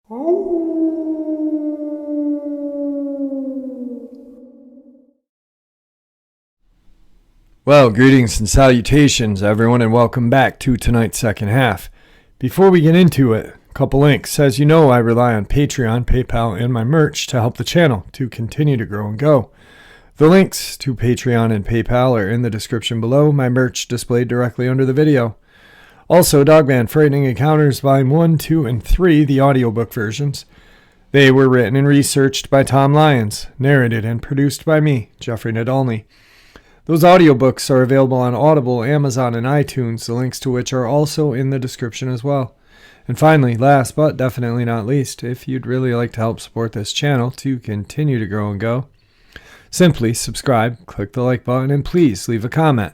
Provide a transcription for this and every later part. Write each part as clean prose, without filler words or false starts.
Well, greetings and salutations, everyone, and welcome back to tonight's second half. Before we get into it, a couple links. As you know, I rely on Patreon, PayPal, and my merch to help the channel to continue to grow and go. The links to Patreon and PayPal are in the description below, my merch displayed directly under the video. Also, Dogman Frightening Encounters Volume 1, 2, and 3, the audiobook versions. They were written and researched by Tom Lyons, narrated and produced by me, Jeffrey Nadolny. Those audiobooks are available on Audible, Amazon, and iTunes, the links to which are also in the description as well. And finally, last but definitely not least, if you'd really like to help support this channel to continue to grow and go, simply subscribe, click the like button, and please leave a comment.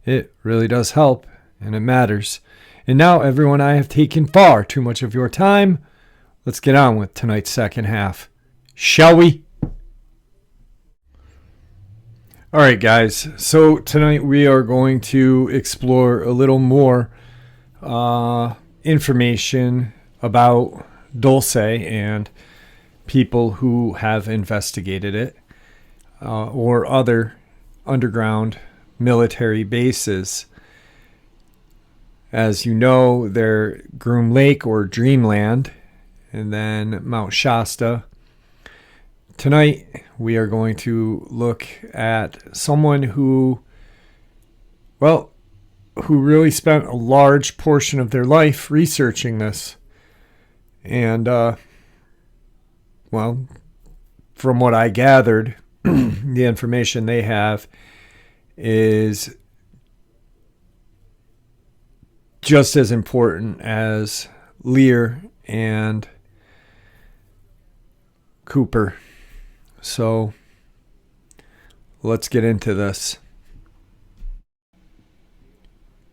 It really does help, and it matters. And now, everyone, I have taken far too much of your time. Let's get on with tonight's second half. Shall we? All right, guys. So tonight we are going to explore a little more information about Dulce and people who have investigated it or other underground military bases. As you know, they're Groom Lake or Dreamland, and then Mount Shasta. Tonight, we are going to look at someone who really spent a large portion of their life researching this. And, from what I gathered, the information they have is just as important as Lear and Cooper. So let's get into this.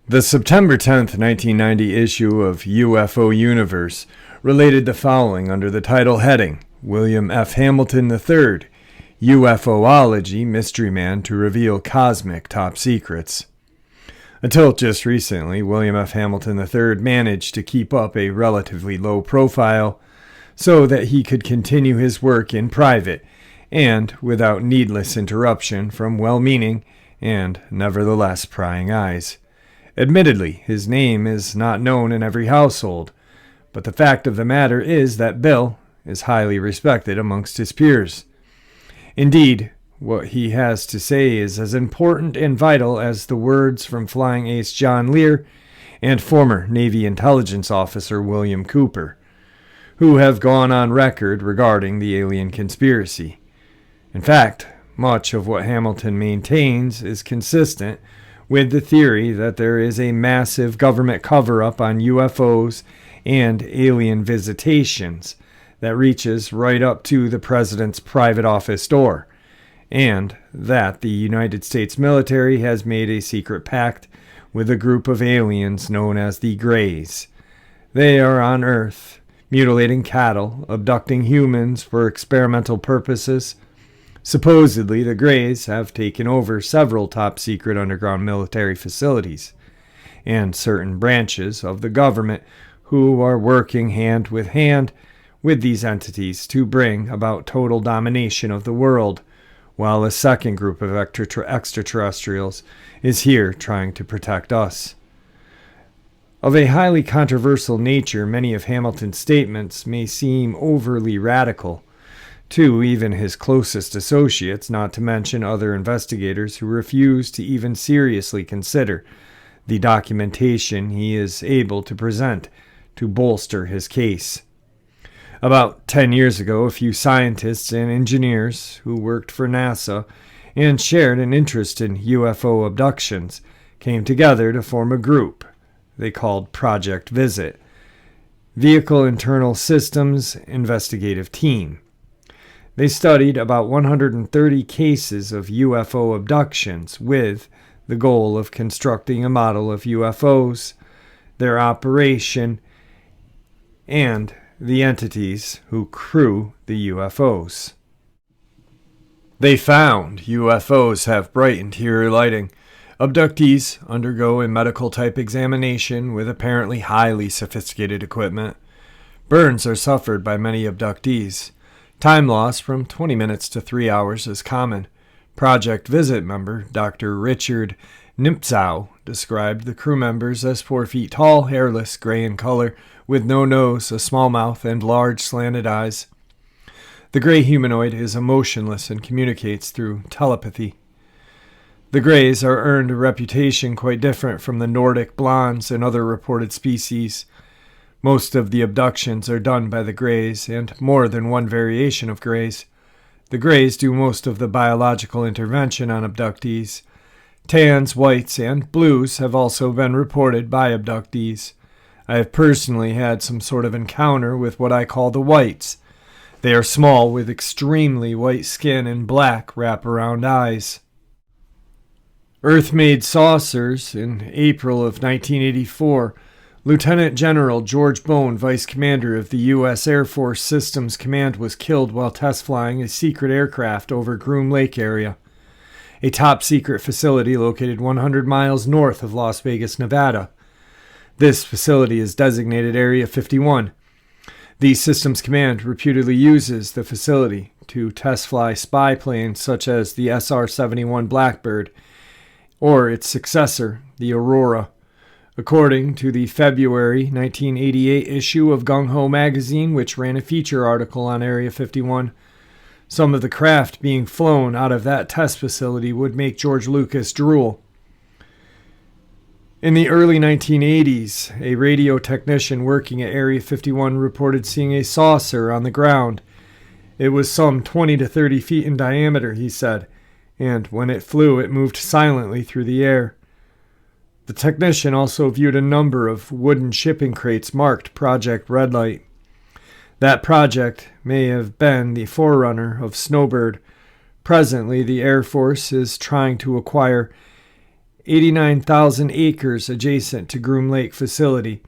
The September 10th, 1990 issue of UFO Universe related the following under the title heading, William F. Hamilton III, UFOlogy Mystery Man to Reveal Cosmic Top Secrets. Until just recently, William F. Hamilton III managed to keep up a relatively low profile so that he could continue his work in private and without needless interruption from well-meaning and nevertheless prying eyes. Admittedly, his name is not known in every household, but the fact of the matter is that Bill is highly respected amongst his peers. Indeed, what he has to say is as important and vital as the words from flying ace John Lear and former Navy intelligence officer William Cooper, who have gone on record regarding the alien conspiracy. In fact, much of what Hamilton maintains is consistent with the theory that there is a massive government cover-up on UFOs and alien visitations that reaches right up to the president's private office door, and that the United States military has made a secret pact with a group of aliens known as the Greys. They are on Earth, mutilating cattle, abducting humans for experimental purposes. Supposedly, the Greys have taken over several top-secret underground military facilities, and certain branches of the government who are working hand with these entities to bring about total domination of the world, while a second group of extraterrestrials is here trying to protect us. Of a highly controversial nature, many of Hamilton's statements may seem overly radical to even his closest associates, not to mention other investigators who refuse to even seriously consider the documentation he is able to present to bolster his case. About 10 years ago, a few scientists and engineers who worked for NASA and shared an interest in UFO abductions came together to form a group they called Project Visit, Vehicle Internal Systems Investigative Team. They studied about 130 cases of UFO abductions with the goal of constructing a model of UFOs, their operation, and the entities who crew the UFOs. They found UFOs have bright interior lighting. Abductees undergo a medical-type examination with apparently highly sophisticated equipment. Burns are suffered by many abductees. Time loss from 20 minutes to 3 hours is common. Project Visit member Dr. Richard Nimpzow described the crew members as 4 feet tall, hairless, gray in color, with no nose, a small mouth, and large slanted eyes. The gray humanoid is emotionless and communicates through telepathy. The Greys are earned a reputation quite different from the Nordic blondes and other reported species. Most of the abductions are done by the Greys, and more than one variation of Greys. The Greys do most of the biological intervention on abductees. Tans, whites, and blues have also been reported by abductees. I have personally had some sort of encounter with what I call the whites. They are small with extremely white skin and black wraparound eyes. Earthmade Saucers. In April of 1984, Lieutenant General George Bone, Vice Commander of the U.S. Air Force Systems Command, was killed while test flying a secret aircraft over Groom Lake area, a top-secret facility located 100 miles north of Las Vegas, Nevada. This facility is designated Area 51. The Systems Command reputedly uses the facility to test fly spy planes such as the SR-71 Blackbird or its successor, the Aurora. According to the February 1988 issue of Gung Ho magazine, which ran a feature article on Area 51, some of the craft being flown out of that test facility would make George Lucas drool. In the early 1980s, a radio technician working at Area 51 reported seeing a saucer on the ground. It was some 20 to 30 feet in diameter, he said, and when it flew, it moved silently through the air. The technician also viewed a number of wooden shipping crates marked Project Red Light. That project may have been the forerunner of Snowbird. Presently, the Air Force is trying to acquire 89,000 acres adjacent to Groom Lake facility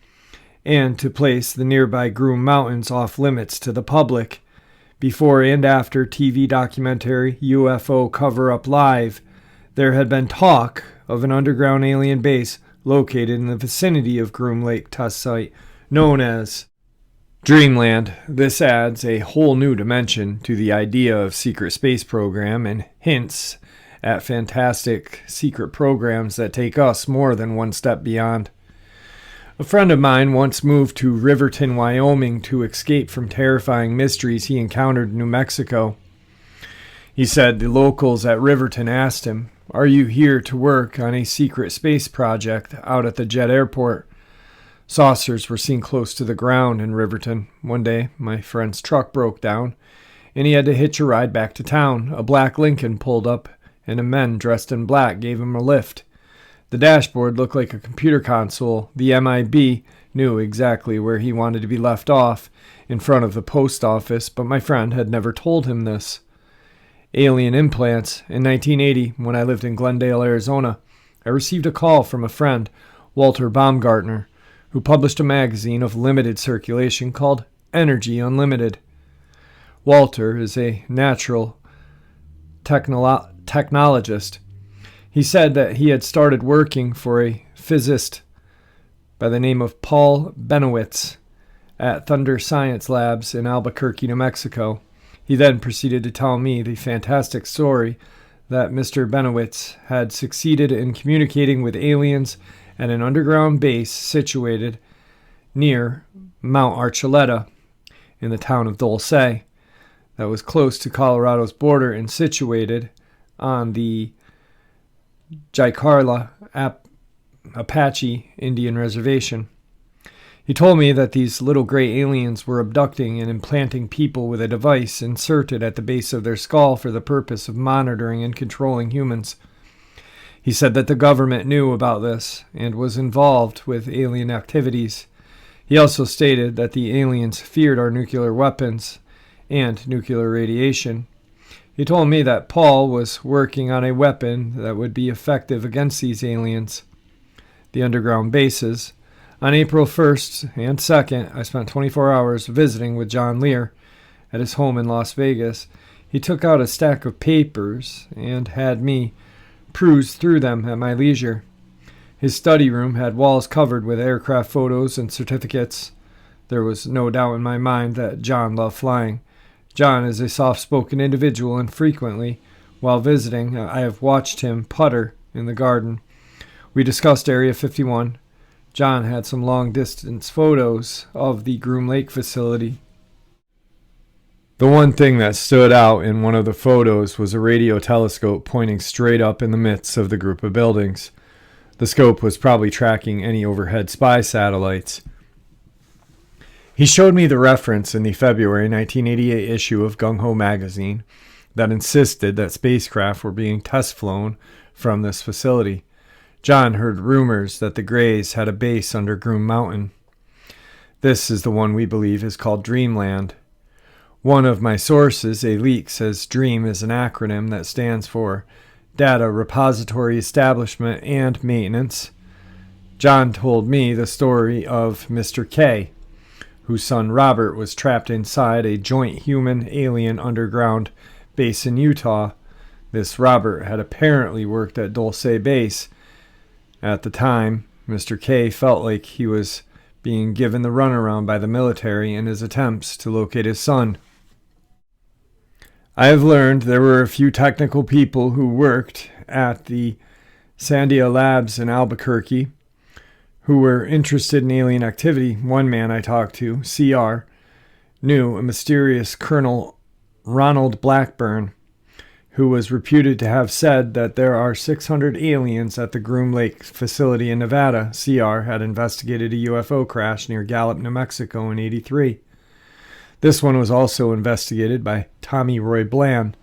and to place the nearby Groom Mountains off limits to the public. Before and after TV documentary UFO Cover-Up Live, there had been talk of an underground alien base located in the vicinity of Groom Lake test site, known as Dreamland. This adds a whole new dimension to the idea of secret space program and hints at fantastic secret programs that take us more than one step beyond. A friend of mine once moved to Riverton, Wyoming to escape from terrifying mysteries he encountered in New Mexico. He said the locals at Riverton asked him, "Are you here to work on a secret space project out at the jet airport?" Saucers were seen close to the ground in Riverton. One day, my friend's truck broke down, and he had to hitch a ride back to town. A black Lincoln pulled up, and a man dressed in black gave him a lift. The dashboard looked like a computer console. The MIB knew exactly where he wanted to be left off, in front of the post office, but my friend had never told him this. Alien implants. In 1980, when I lived in Glendale, Arizona, I received a call from a friend, Walter Baumgartner, who published a magazine of limited circulation called Energy Unlimited. Walter is a natural technologist. He said that he had started working for a physicist by the name of Paul Benowitz at Thunder Science Labs in Albuquerque, New Mexico. He then proceeded to tell me the fantastic story that Mr. Benowitz had succeeded in communicating with aliens at an underground base situated near Mount Archuleta in the town of Dulce, that was close to Colorado's border and situated on the Jicarilla Apache Indian Reservation. He told me that these little gray aliens were abducting and implanting people with a device inserted at the base of their skull for the purpose of monitoring and controlling humans. He said that the government knew about this and was involved with alien activities. He also stated that the aliens feared our nuclear weapons and nuclear radiation. He told me that Paul was working on a weapon that would be effective against these aliens. The underground bases. On April 1st and 2nd, I spent 24 hours visiting with John Lear at his home in Las Vegas. He took out a stack of papers and had me peruse through them at my leisure. His study room had walls covered with aircraft photos and certificates. There was no doubt in my mind that John loved flying. John is a soft-spoken individual, and frequently, while visiting, I have watched him putter in the garden. We discussed Area 51. John had some long-distance photos of the Groom Lake facility. The one thing that stood out in one of the photos was a radio telescope pointing straight up in the midst of the group of buildings. The scope was probably tracking any overhead spy satellites. He showed me the reference in the February 1988 issue of Gung Ho magazine that insisted that spacecraft were being test flown from this facility. John heard rumors that the Greys had a base under Groom Mountain. This is the one we believe is called Dreamland. One of my sources, a leak, says DREAM is an acronym that stands for Data Repository Establishment and Maintenance. John told me the story of Mr. K, whose son Robert was trapped inside a joint human-alien underground base in Utah. This Robert had apparently worked at Dulce Base. At the time, Mr. K felt like he was being given the runaround by the military in his attempts to locate his son. I have learned there were a few technical people who worked at the Sandia Labs in Albuquerque who were interested in alien activity. One man I talked to, CR, knew a mysterious Colonel Ronald Blackburn, who was reputed to have said that there are 600 aliens at the Groom Lake facility in Nevada. CR had investigated a UFO crash near Gallup, New Mexico in '83. This one was also investigated by Tommy Roy Bland.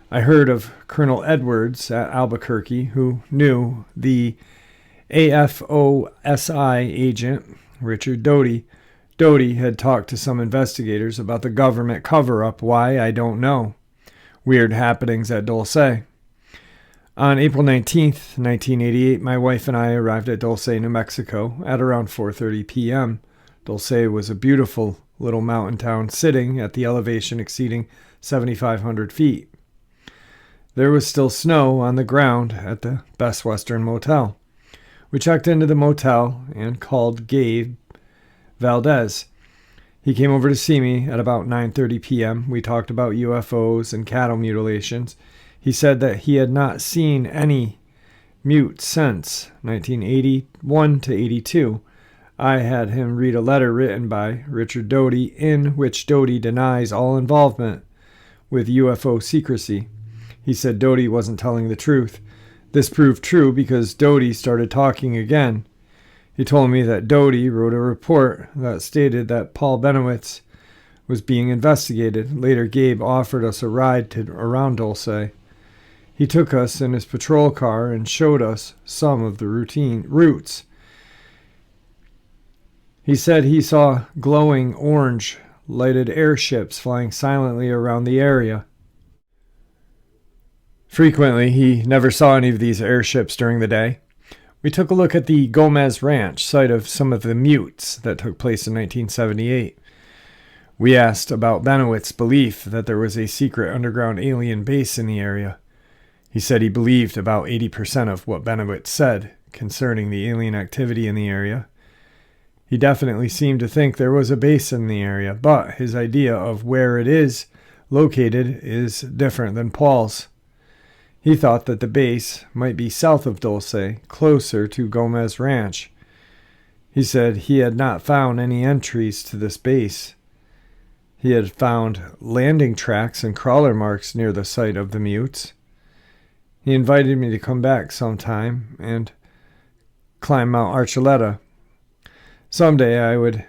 I heard of Colonel Edwards at Albuquerque, who knew the AFOSI agent, Richard Doty. Doty had talked to some investigators about the government cover-up. Why, I don't know. Weird happenings at Dulce. On April 19th, 1988, my wife and I arrived at Dulce, New Mexico at around 4:30 p.m. Dulce was a beautiful little mountain town sitting at the elevation exceeding 7,500 feet. There was still snow on the ground at the Best Western Motel. We checked into the motel and called Gabe Valdez. He came over to see me at about 9:30 p.m. We talked about UFOs and cattle mutilations. He said that he had not seen any mute since 1981 to 82. I had him read a letter written by Richard Doty in which Doty denies all involvement with UFO secrecy. He said Doty wasn't telling the truth. This proved true because Doty started talking again. He told me that Doty wrote a report that stated that Paul Benowitz was being investigated. Later, Gabe offered us a ride around Dulce. He took us in his patrol car and showed us some of the routes. He said he saw glowing orange lighted airships flying silently around the area. Frequently, he never saw any of these airships during the day. We took a look at the Gomez Ranch, site of some of the mutes that took place in 1978. We asked about Benowitz's belief that there was a secret underground alien base in the area. He said he believed about 80% of what Benowitz said concerning the alien activity in the area. He definitely seemed to think there was a base in the area, but his idea of where it is located is different than Paul's. He thought that the base might be south of Dulce, closer to Gomez Ranch. He said he had not found any entries to this base. He had found landing tracks and crawler marks near the site of the mutes. He invited me to come back sometime and climb Mount Archuleta. Someday I would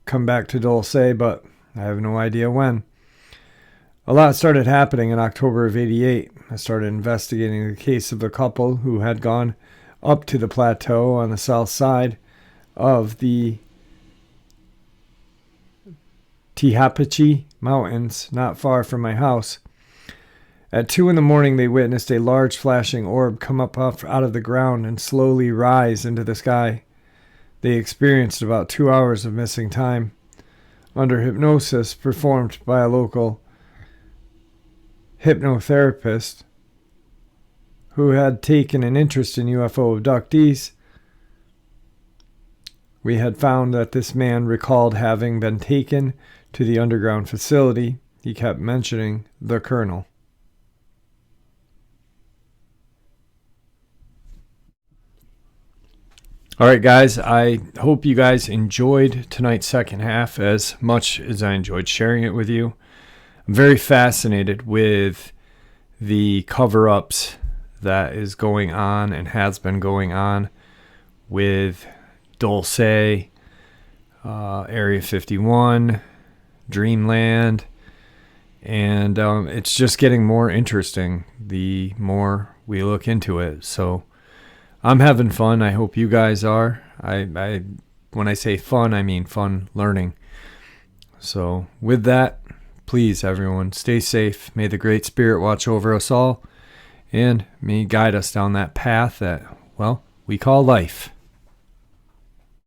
come back to Dulce, but I have no idea when. A lot started happening in October of '88. I started investigating the case of a couple who had gone up to the plateau on the south side of the Tehachapi Mountains, not far from my house. At 2 a.m, they witnessed a large flashing orb come up out of the ground and slowly rise into the sky. They experienced about 2 hours of missing time. Under hypnosis performed by a local hypnotherapist who had taken an interest in UFO abductees, we had found that this man recalled having been taken to the underground facility. He kept mentioning the colonel. All right, guys, I hope you guys enjoyed tonight's second half as much as I enjoyed sharing it with you. I'm very fascinated with the cover-ups that is going on and has been going on with Dulce, Area 51, Dreamland, and it's just getting more interesting the more we look into it. So I'm having fun. I hope you guys are. I when I say fun, I mean fun learning. So with that, please, everyone, stay safe. May the Great Spirit watch over us all, and may He guide us down that path that, well, we call life.